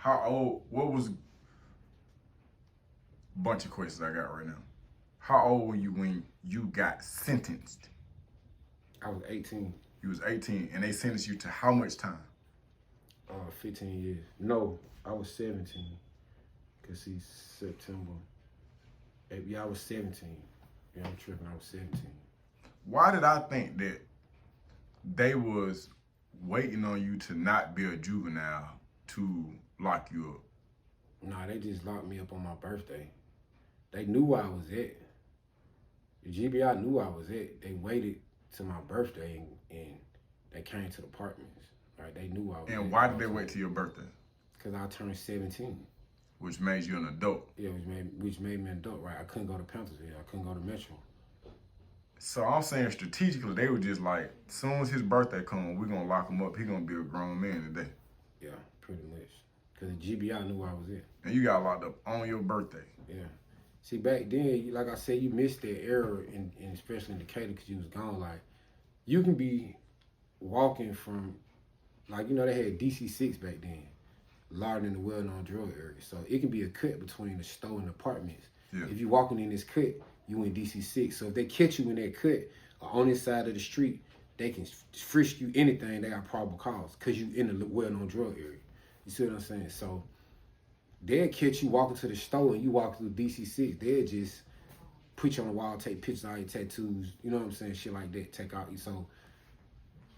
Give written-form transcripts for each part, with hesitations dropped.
How old? What was? Bunch of questions I got right now. How old were you when you got sentenced? I was 18, You was 18, and they sentenced you to how much time? 15 years. No, I was 17. Cause see, September. Yeah, I was 17. Yeah, I'm tripping. I was 17. Why did I think that they was waiting on you to not be a juvenile to lock you up? Nah, they just locked me up on my birthday. They knew where I was at. The GBI knew I was at. They waited to my birthday and they came to the apartments. Right? They knew I was And at. why did they wait till your birthday? Cause I turned 17. Which made you an adult. Yeah, which made me an adult. Right? I couldn't go to Panthersville. I couldn't go to Metro. So I'm saying strategically, they were just like, as soon as his birthday comes, we're gonna lock him up. He gonna be a grown man today. Yeah, pretty much. Cause the GBI knew where I was at. And you got locked up on your birthday. Yeah. See, back then, like I said, you missed that era, and especially in Decatur, because you was gone. Like, you can be walking from, like, they had DC-6 back then, larger than the well-known drug area. So it can be a cut between the store and the apartments. Yeah. If you walking in this cut, you in DC-6. So if they catch you in that cut or on this side of the street, they can frisk you anything. They got probable cause because you in the well-known drug area. You see what I'm saying? So they'll catch you walking to the store and you walk through DC-6. They'll just put you on the wall, take pictures of all your tattoos. You know what I'm saying? Shit like that. Take out you. So,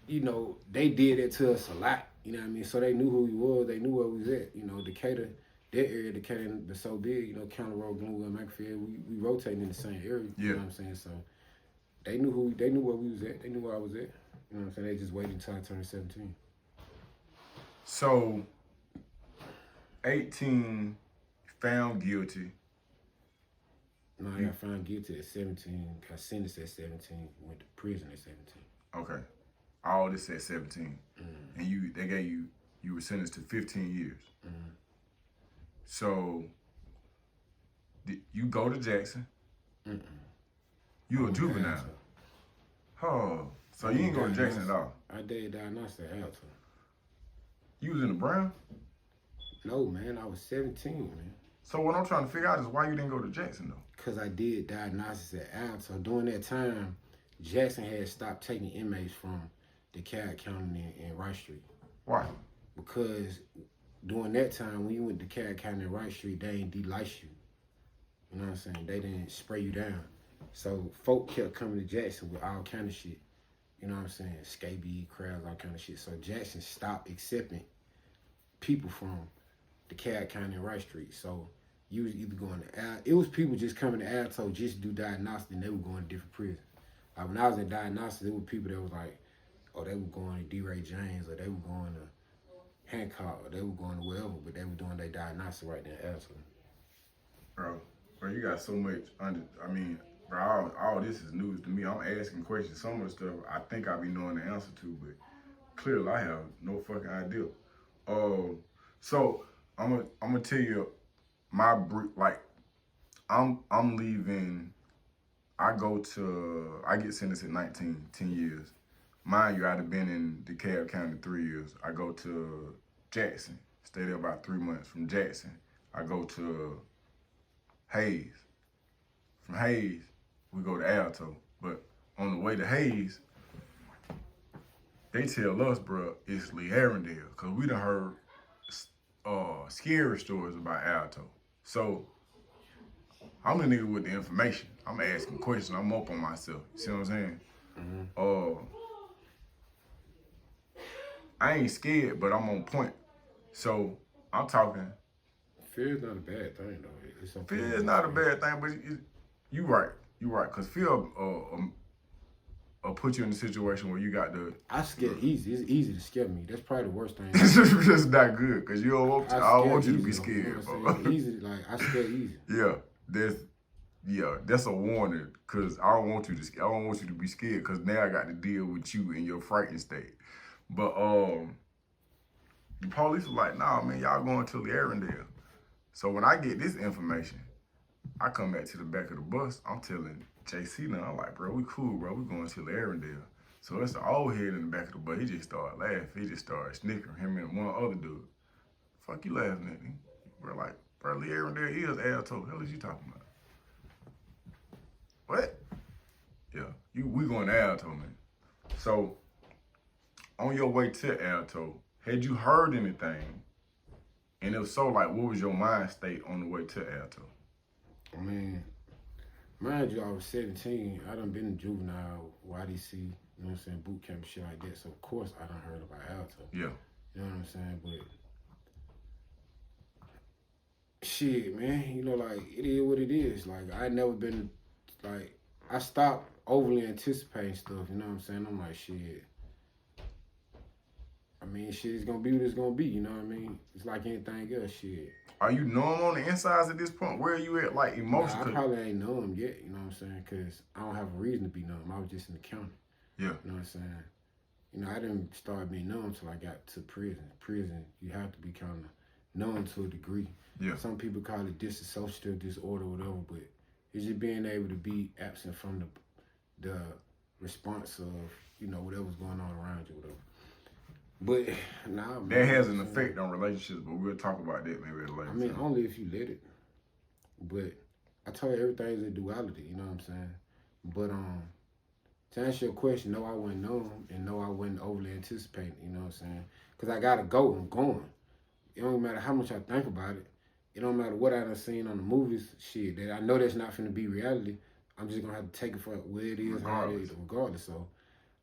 they did that to us a lot. You know what I mean? So they knew who we was. They knew where we was at. Decatur, that area, Decatur been so big. County Road, Glenwood, McAfee, we rotating in the same area. Yeah. You know what I'm saying? So they knew where we was at. They knew where I was at. You know what I'm saying? They just waited until I turned 17. So 18, found guilty. No, I got found guilty at 17, got sentenced at 17, went to prison at 17. Okay. All this at 17. And they gave you were sentenced to 15 years. So you go to Jackson. You a juvenile. Oh, so you ain't go to Jackson at all. I did diagnosis at Alta. You was in the Brown? No, man, I was 17, man. So what I'm trying to figure out is why you didn't go to Jackson though. Because I did diagnosis at Alta. During that time, Jackson had stopped taking inmates from DeKalb County and Rice Street. Why? Because during that time, when you went to DeKalb County and Rice Street, they ain't de-lice you. You know what I'm saying? They didn't spray you down. So folk kept coming to Jackson with all kind of shit. You know what I'm saying? Scabies, crabs, all kind of shit. So Jackson stopped accepting people from DeKalb County and Rice Street. So you was either going to it was people just coming to Alto just to do diagnostics, and they were going to different prisons. Like when I was in diagnostics, there were people that was like, oh, they were going to D. Ray James, or they were going to Hancock, or they were going to wherever, but they were doing their diagnostics right there in Alto. Bro, you got so much bro, all this is news to me. I'm asking questions. Some of the stuff I think I be knowing the answer to, but clearly I have no fucking idea. So I'm gonna tell you my I'm leaving. I get sentenced at 19, 10 years. Mind you, I'd have been in DeKalb County 3 years. I go to Jackson, stay there about 3 months. From Jackson, I go to Hayes. From Hayes, we go to Alto. But on the way to Hayes, they tell us, bro, it's Lee Arundel, because we done heard scary stories about Alto. So I'm a nigga with the information. I'm asking questions. I'm up on myself. You see what I'm saying? I ain't scared, but I'm on point. So I'm talking. Fear is not a bad thing, though. It's okay. Fear is not a bad thing, but you right. You right. Because fear put you in a situation where you got to. I scare easy. It's easy to scare me. That's probably the worst thing. It's just not good because you don't want to. I don't want you to be scared. Easy, like I scare easy. That's a warning because I don't want you to be scared because now I got to deal with you in your frightened state. But the police was like, nah, man, y'all going to the Arundel. So when I get this information, I come back to the back of the bus. I'm telling JC now, I'm like, bro, we cool, bro. We going to the Arundel. So it's the old head in the back of the bus. He just started laughing. He just started snickering, him and one other dude. Fuck you laughing at me. Bro, like, bro, Lee Arendelle is Alto. Hell is you talking about? What? Yeah, we going to Alto, man. So, on your way to Alto, had you heard anything? And if so, like, what was your mind state on the way to Alto? I mean, mind you, I was 17. I done been in juvenile, YDC, you know what I'm saying, boot camp, shit like that. So, of course, I done heard about Alto. Yeah. You know what I'm saying? But, shit, man, you know, like, it is what it is. Like, I never been, like, I stopped overly anticipating stuff, you know what I'm saying? I'm like, shit. I mean, shit, it's gonna be what it's gonna be, you know what I mean? It's like anything else, shit. Are you numb on the insides at this point? Where are you at, like, Nah, emotionally? I probably ain't numb yet, you know what I'm saying? Because I don't have a reason to be numb. I was just in the county. Yeah. You know what I'm saying? You know, I didn't start being numb until I got to prison. Prison, you have to be kind of numb to a degree. Yeah. Some people call it dissociative disorder or whatever, but it's just being able to be absent from the response of, you know, whatever's going on around you, whatever. But, nah, man. That has an effect on relationships, but we'll talk about that maybe at a later I mean, time. only if you let it. But I told you everything's a duality, you know what I'm saying? But to answer your question, no, I wasn't numb, and no, I wasn't overly anticipating, you know what I'm saying? Because I gotta go, I'm going. It don't matter how much I think about it. It don't matter what I done seen on the movies, shit, that I know that's not finna be reality. I'm just gonna have to take it for where it is, how it is, regardless. So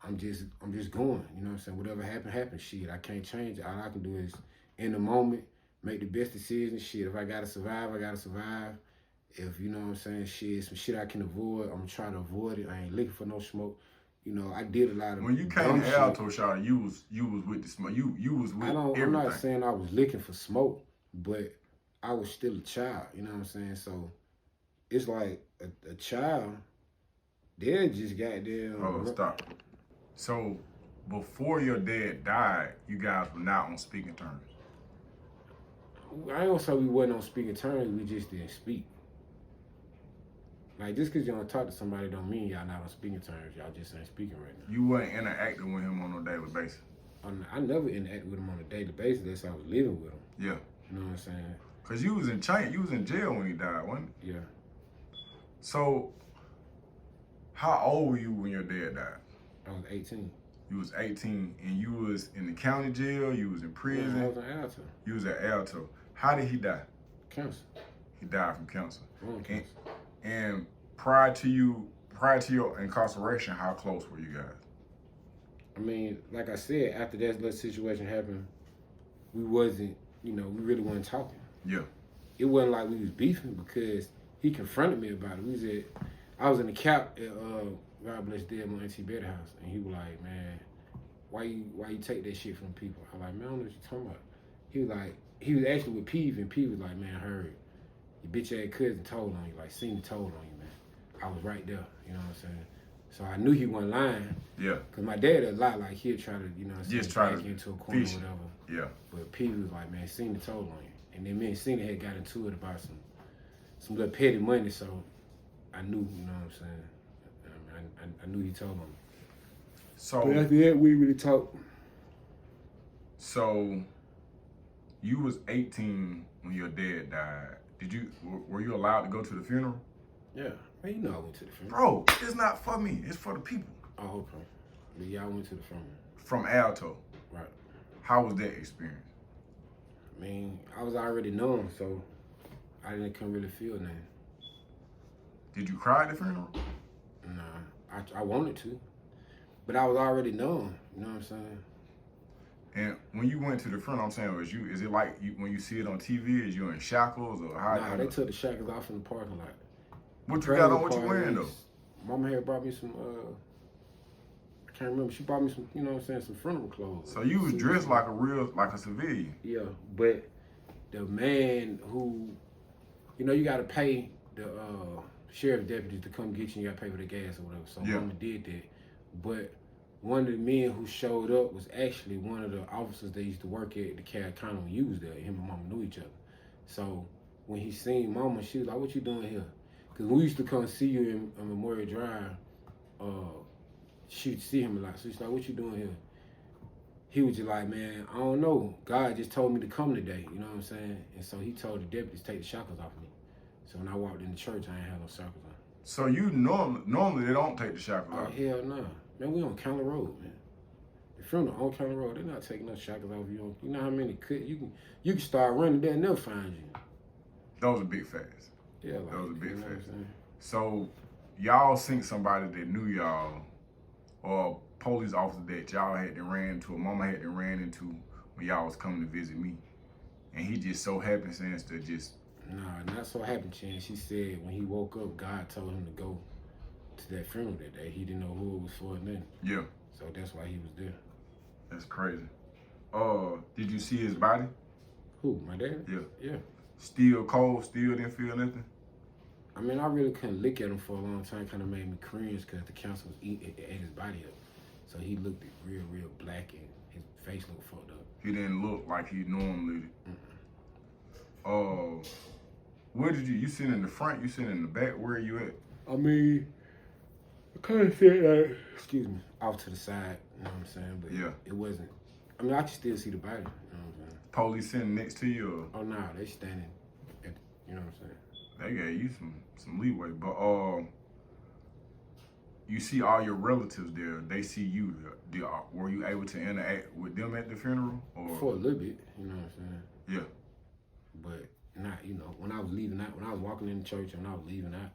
I'm just going, you know what I'm saying? Whatever happened, shit. I can't change it. All I can do is in the moment, make the best decision, shit. If I gotta survive, I gotta survive. If, you know what I'm saying, shit, some shit I can avoid, I'm gonna try to avoid it. I ain't looking for no smoke. You know, I did a lot of When you came to Alto, Shawty, you was with the smoke. You was with everything. I'm not saying I was looking for smoke, but I was still a child, you know what I'm saying? So it's like a child, they're just goddamn. Oh, stop. So before your dad died, you guys were not on speaking terms. I ain't gonna say we wasn't on speaking terms, we just didn't speak. Like, just because you don't talk to somebody don't mean y'all not on speaking terms. Y'all just ain't speaking right now. You wasn't interacting with him on a daily basis. I never interacted with him on a daily basis unless I was living with him. Yeah. You know what I'm saying? Cause you was in jail when he died, wasn't you? Yeah. So, how old were you when your dad died? I was 18. You was 18, and you was in the county jail. You was in prison. I was in Alto. You was at Alto. How did he die? Cancer. He died from cancer. Cancer. And prior to your incarceration, how close were you guys? I mean, like I said, after that little situation happened, we wasn't, you know, we really wasn't talking. Yeah. It wasn't like we was beefing because he confronted me about it. I was in the cap at God bless dead my auntie Betty house, and he was like, man, why you take that shit from people? I'm like, man, I don't know what you're talking about. He was actually with Peeve, and Peeve was like, man, I heard your bitch ass cousin told on you, like seen the told on you, man. I was right there, you know what I'm saying? So I knew he wasn't lying. Yeah. Cause my dad a lot, like he'd try to, you know what I'm saying, just try back to into a corner or fish. whatever. Yeah. But Peeve was like, man, seen the told on you. And then me and Cena had got into it about some little petty money, so I knew, you know what I'm saying? I knew he told on me. So But after that, we really talked. So you was 18 when your dad died. Were you allowed to go to the funeral? Yeah, man, you know I went to the funeral. Bro, it's not for me. It's for the people. Oh, okay. But yeah, I went to the funeral. From Alto. Right. How was that experience? I mean, I was already known, so I couldn't really feel nothing. Did you cry at the funeral? Nah, I wanted to, but I was already known. You know what I'm saying? And when you went to the funeral, I'm saying, is it like when you see it on TV, is you in shackles or how? Nah, they took the shackles off in the parking lot. What you got on? What you wearing though? Mama had brought me some, I can't remember. She brought me some, you know what I'm saying, some funeral clothes. So you was dressed like a civilian. Yeah, but the man who, you know, you got to pay the sheriff deputies to come get you. You got to pay for the gas or whatever. So Mama did that. But one of the men who showed up was actually one of the officers that used to work at the Cal County when you was there. Him and Mama knew each other. So when he seen Mama, she was like, what you doing here? Because we used to come see you in Memorial Drive. She'd see him a lot. So she's like, what you doing here? he was just like, man, I don't know. God just told me to come today. You know what I'm saying? And so he told the deputies to take the shackles off me. So when I walked in the church, I ain't had no shackles on. So you normally they don't take the shackles Oh off. hell no, man. We on County Road, man. The funeral on County Road, they're not taking no shackles off you. You know how many you can start running, they'll never find you. Those are big facts. Yeah, like, Those are big you know what I'm facts. saying? So y'all seen somebody that knew y'all, or a police officer that y'all had to ran into, or mama had to ran into when y'all was coming to visit me, and he just so happenstance to just. Nah, not so happy, Chan. She said when he woke up, God told him to go to that funeral that day. He didn't know who it was for and then. Yeah. So that's why he was there. That's crazy. Did you see his body? Who? My dad? Yeah. Yeah. Still cold, still didn't feel nothing? I mean, I really couldn't look at him for a long time. Kind of made me cringe because the council was eating his body up. So he looked real black and his face looked fucked up. He didn't look like he normally. Where did you sit in the front? You sit in the back? Where are you at? I mean, I kind of said that, excuse me, off to the side, you know what I'm saying? But Yeah. it wasn't, I mean, I could still see the body, you know what I'm saying? Police sitting next to you? Oh, no, they standing, at, you know what I'm saying? They gave you some leeway. But you see all your relatives there. They see you. Were you able to interact with them at the funeral? Or? For a little bit, you know what I'm saying? Yeah. But not, you know, when I was leaving out, when I was walking in the church and I was leaving out,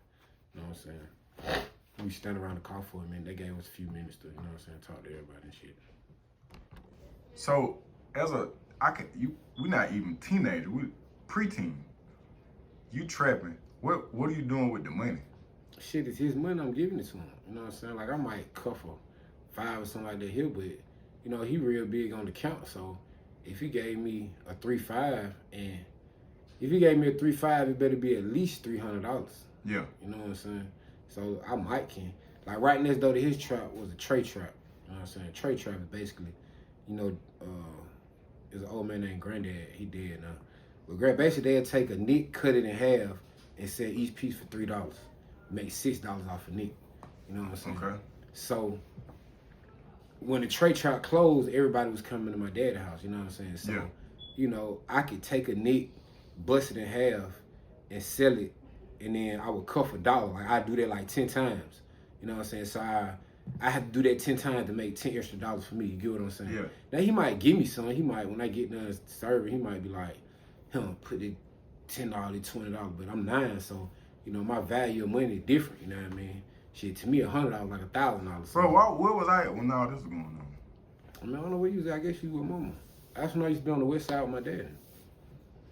you know what I'm saying? We stand around the car for a minute. They gave us a few minutes to, you know what I'm saying, talk to everybody and shit. So we're not even teenagers. We preteen. You trapping. What are you doing with the money? Shit, it's his money, I'm giving it to him. You know what I'm saying? Like, I might cuff a 5 or something like that here, but, you know, he real big on the count. So if he gave me a 3.5, and if he gave me a 3.5, it better be at least $300. Yeah. You know what I'm saying? So I might can. Like, right next door to his trap was a tray trap. You know what I'm saying? Tray trap is basically, you know, there's an old man named Granddad. He dead now. But basically, they'll take a nick, cut it in half, and sell each piece for $3. Make $6 off a nick. You know what I'm saying? Okay. So when the tray trap closed, everybody was coming to my dad's house. You know what I'm saying? So, Yeah. you know, I could take a nick, bust it in half, and sell it, and then I would cuff $1. Like, I do that like 10 times. You know what I'm saying? So I have to do that 10 times to make $10 extra for me. You get what I'm saying? Yeah. Now he might give me some. He might, when I get done serving, he might be like, put it $10, $20, but I'm 9, so you know my value of money is different. You know what I mean? Shit, to me $100 like $1,000. Bro, where was I at when all this was going on? I mean, I don't know where you was at. I guess you with mama. That's when I used to be on the west side with my dad.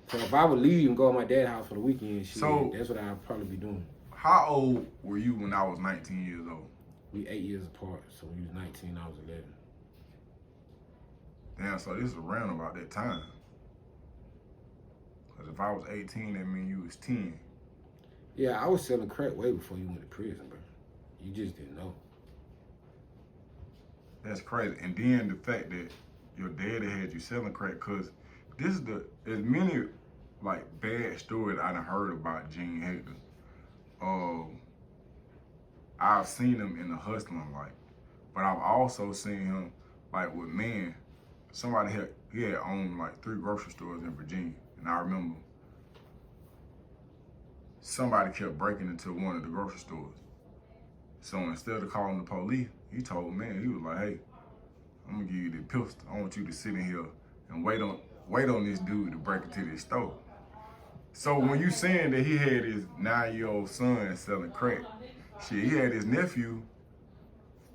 So if I would leave and go to my dad's house for the weekend, shit, So- that's what I'd probably be doing. How old were you when I was 19 years old? We 8 years apart, so when he was 19, I was 11. Damn, so this is around about that time. Because if I was 18, that means you was 10. Yeah, I was selling crack way before you went to prison, bro. You just didn't know. That's crazy. And then the fact that your daddy had you selling crack, because this is as many like bad stories I done heard about Gene Hector. I've seen him in the hustling life, but I've also seen him like with men. Somebody he had owned like 3 grocery stores in Virginia, and I remember somebody kept breaking into one of the grocery stores. So instead of calling the police, he told the man, he was like, "Hey, I'm gonna give you the pistol. I want you to sit in here and wait on this dude to break into this store." So when you saying that he had his 9-year-old son selling crack, shit, he had his nephew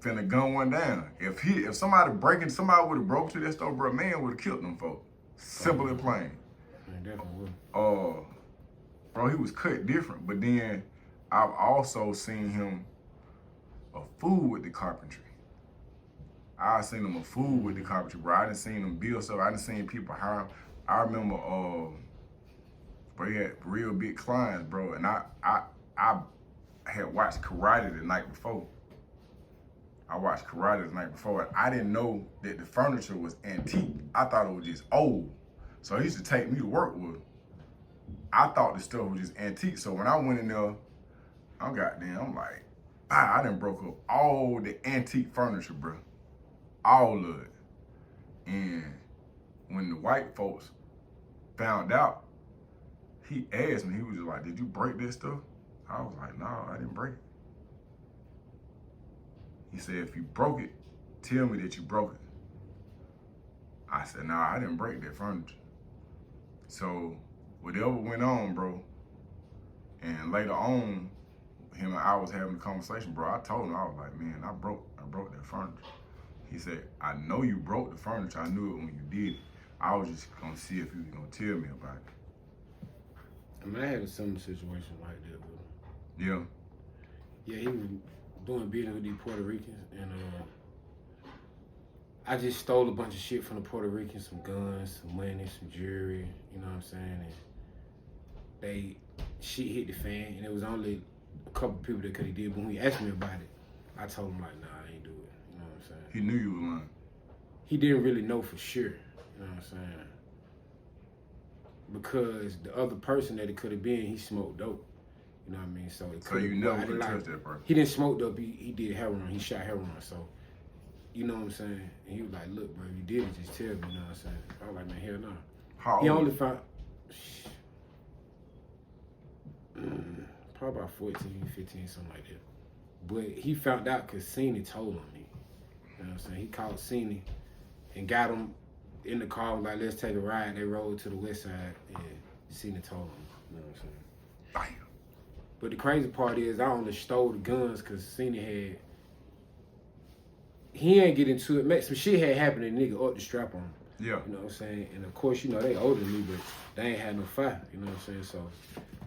finna gun one down. If somebody would have broke to that store, bro, man would have killed them folks. Simple and plain. Man, definitely would. Bro, he was cut different. But then I've also seen him a fool with the carpentry. I seen him a fool with the carpentry, bro. I done seen him build stuff. I done seen people hire him. I remember, bro, he had real big clients, bro. And I had watched Karate the night before. And I didn't know that the furniture was antique. I thought it was just old. So he used to take me to work with him. I thought the stuff was just antique. So when I went in there, I'm like, I done broke up all the antique furniture, bro. All of it. And when the white folks found out, he asked me, he was just like, did you break this stuff? I was like, no, I didn't break it. He said, if you broke it, tell me that you broke it. I said, nah, I didn't break that furniture. So whatever went on, bro, and later on, him and I was having a conversation, bro. I told him, I was like, man, I broke that furniture. He said, I know you broke the furniture. I knew it when you did it. I was just gonna see if you was gonna tell me about it. I mean, I had a similar situation like that with him. Yeah. Yeah, he was doing business with these Puerto Ricans, and I just stole a bunch of shit from the Puerto Ricans, some guns, some money, some jewelry, you know what I'm saying? And shit hit the fan, and it was only a couple people that could have did, but when he asked me about it, I told him, like, nah, I ain't do it, you know what I'm saying? He knew you were lying. He didn't really know for sure, you know what I'm saying? Because the other person that it could have been, he smoked dope. You know what I mean? So you never would have touched that person. He didn't smoke dope, he did heroin, he shot heroin, so you know what I'm saying? And he was like, look, bro, if you did it, just tell me, you know what I'm saying? I was like, man, hell no. How old? He only found probably about 14, 15, something like that. But he found out because Cini told on me. You know what I'm saying? He called Cini and got him in the car, was like, let's take a ride. They rode to the west side and Cini told him. You know what I'm saying? Damn. But the crazy part is I only stole the guns because Cini he ain't get into it. Some shit had happened and nigga up the strap on him. Yeah. You know what I'm saying? And of course, you know, they older than me, but they ain't had no fight. You know what I'm saying? So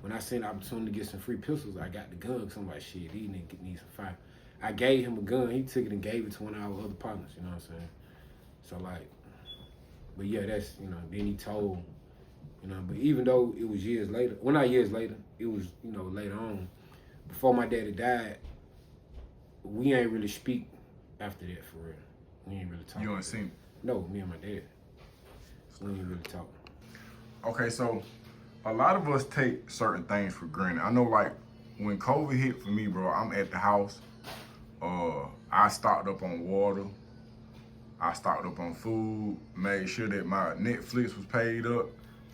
when I seen the opportunity to get some free pistols, I got the gun because I'm like, shit, these niggas need some fight. I gave him a gun. He took it and gave it to one of our other partners. You know what I'm saying? So like, but yeah, that's, you know, then he told, you know, but even though it was years later, well, not years later, it was, you know, later on, before my daddy died, we ain't really speak after that for real. We ain't really talk. You ain't seen it? No, me and my dad. We ain't really talk. Okay, so a lot of us take certain things for granted. I know, like, when COVID hit for me, bro, I'm at the house. I stocked up on water. I stocked up on food, made sure that my Netflix was paid up,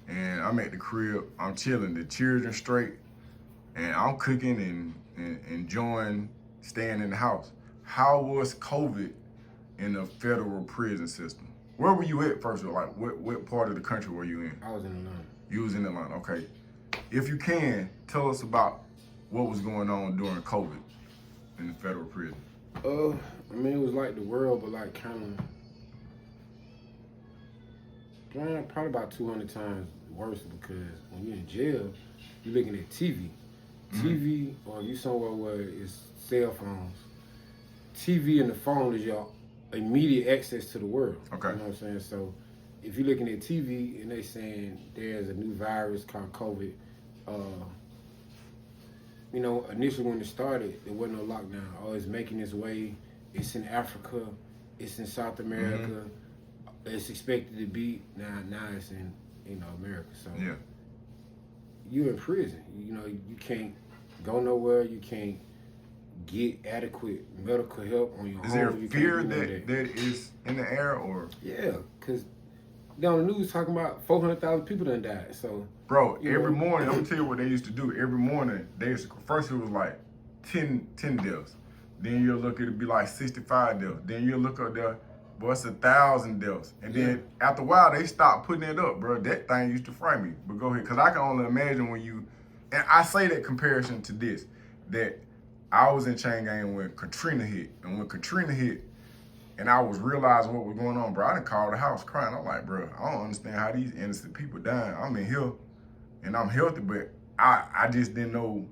and I'm at the crib. I'm chilling, the children straight, and I'm cooking and enjoying staying in the house. How was COVID in the federal prison system? Where were you at first of all? Like, what part of the country were you in? I was in Atlanta. You was in Atlanta, okay. If you can, tell us about what was going on during COVID in the federal prison. I mean, it was like the world, but like kind of, probably about 200 times worse because when you're in jail, you're looking at TV. TV, or if you somewhere where it's cell phones, TV and the phone is your immediate access to the world. Okay. You know what I'm saying? So if you're looking at TV and they saying there's a new virus called COVID, you know, initially when it started, there wasn't no lockdown. Oh, it's making its way. It's in Africa. It's in South America. It's expected to be. Now it's in, you know, America. So Yeah. you're in prison. You know, you can't go nowhere. You can't get adequate medical help on your Is own. there You can't fear do none of that is in the air, or? Yeah, because they're on the news talking about 400,000 people done died. So, Bro, you every know. morning, I'm gonna tell you what they used to do. Every morning, first it was like 10 deaths. Then you'll look, it'll be like 65 deaths. Then you'll look up there, boy, it's 1,000 deaths. And then after a while, they stopped putting it up, bro. That thing used to frighten me. But go ahead, because I can only imagine when you, and I say that comparison to this, that I was in chain gang when Katrina hit. And when Katrina hit, and I was realizing what was going on, bro, I done called the house crying. I'm like, bro, I don't understand how these innocent people dying. I'm in here, and I'm healthy, but I just didn't know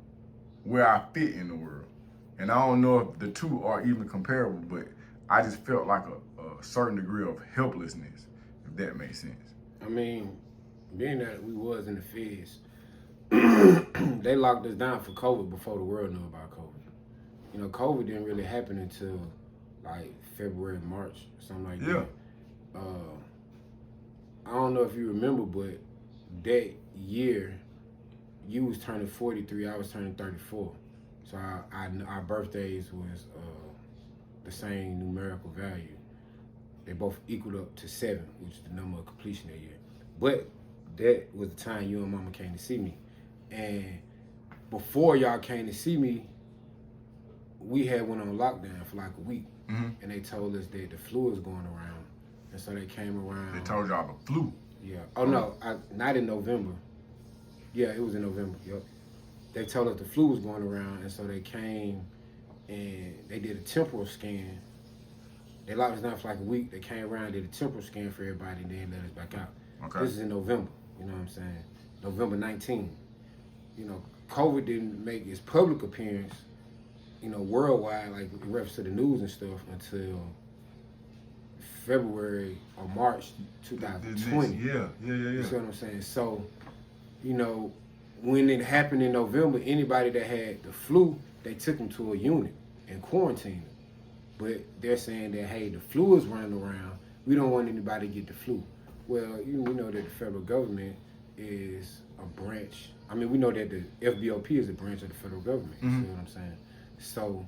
where I fit in the world. And I don't know if the two are even comparable, but I just felt like a certain degree of helplessness, if that makes sense. I mean, being that we was in the feds, they locked us down for COVID before the world knew about COVID. You know, COVID didn't really happen until like February, March, something like that. I don't know if you remember, but that year, you was turning 43, I was turning 34. So our birthdays was the same numerical value. They both equaled up to 7, which is the number of completion that year. But that was the time you and Mama came to see me. And before y'all came to see me, we had went on lockdown for like a week. Mm-hmm. And they told us that the flu was going around. And so they came around. They told y'all the flu. Yeah. Oh, no, not in November. Yeah, it was in November. Yep. They told us the flu was going around, and so they came and they did a temporal scan. They locked us down for like a week. They came around, did a temporal scan for everybody, and then let us back out. Okay. This is in November, you know what I'm saying? November 19. You know, COVID didn't make its public appearance, you know, worldwide, like in reference to the news and stuff, until February or March 2020. Yeah. You see what I'm saying? So, you know, when it happened in November, anybody that had the flu, they took them to a unit and quarantined them. But they're saying that, hey, the flu is running around. We don't want anybody to get the flu. Well, we know that the federal government is a branch. I mean, we know that the FBOP is a branch of the federal government. You see what I'm saying? So,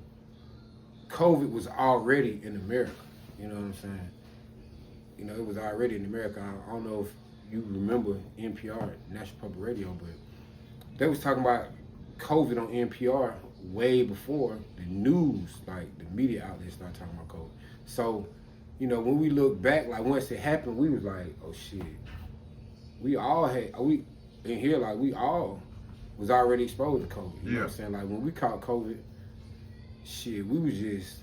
COVID was already in America. You know what I'm saying? You know, it was already in America. I don't know if you remember NPR, National Public Radio, but they was talking about COVID on NPR way before the news, like the media outlets started talking about COVID. So, you know, when we look back, like once it happened, we was like, oh shit. We all was already exposed to COVID. You know what I'm saying? Like when we caught COVID, shit, we was just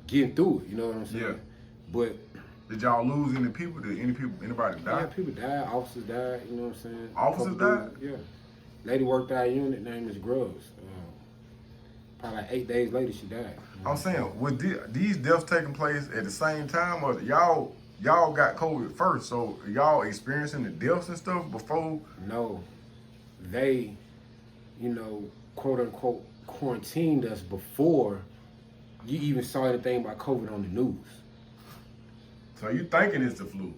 getting through it, you know what I'm saying? Yeah. But did y'all lose any people? Did anybody die? yeah, people died, officers died, you know what I'm saying? Officers died? Yeah. Lady worked our unit, name is Grubbs. Probably like 8 days later, she died. I'm saying, were these deaths taking place at the same time, or y'all got COVID first? So y'all experiencing the deaths and stuff before? No, they, you know, quote unquote, quarantined us before you even saw anything about COVID on the news. So you thinking it's the flu?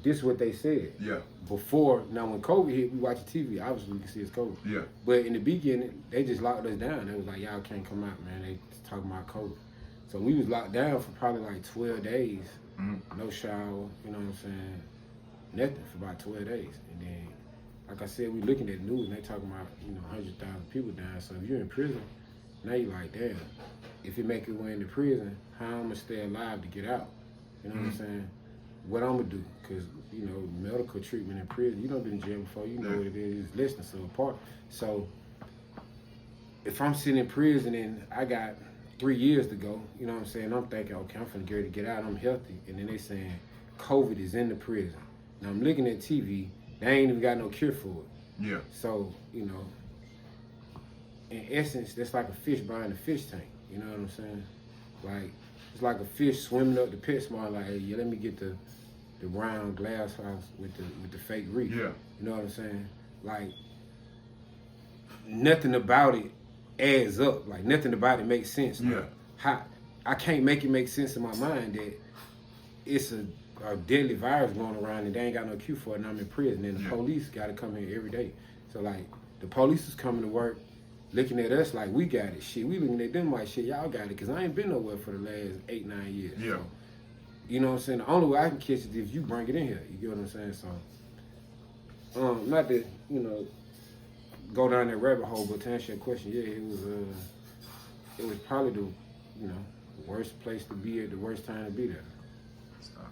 This is what they said. Yeah. Before, now when COVID hit, we watch the TV. Obviously, we can see it's COVID. Yeah. But in the beginning, they just locked us down. They was like, y'all can't come out, man. They talking about COVID. So we was locked down for probably like 12 days. Mm-hmm. No shower, you know what I'm saying? Nothing for about 12 days. And then, like I said, we looking at the news and they talking about, you know, 100,000 people dying. So if you're in prison, now you're like, damn, if you make your way into prison, how I'm gonna stay alive to get out? You know what I'm saying? What I'm gonna do? Because, you know, medical treatment in prison, you done been in jail before, you know what it is, it's less than so apart. So if I'm sitting in prison and I got 3 years to go, you know what I'm saying? I'm thinking, okay, I'm finna get ready to get out, I'm healthy. And then they saying COVID is in the prison. Now I'm looking at TV, they ain't even got no cure for it. Yeah. So, you know, in essence, that's like a fish behind a fish tank. You know what I'm saying? Like, it's like a fish swimming up the PetSmart, like, hey, yeah, let me get the round glass house with the fake reef. Yeah. You know what I'm saying? Like, nothing about it adds up. Like, nothing about it makes sense. Like, Yeah. I can't make it make sense in my mind that it's a deadly virus going around and they ain't got no cure for it and I'm in prison and the police got to come here every day. So, like, the police is coming to work looking at us like we got it. Shit, we looking at them like, shit, y'all got it, because I ain't been nowhere for the last 8-9 years. Yeah. So, you know what I'm saying? The only way I can catch it is if you bring it in here. You get what I'm saying? So, not to, you know, go down that rabbit hole, but to answer your question, yeah, it was probably the, you know, worst place to be at the worst time to be there. Stop.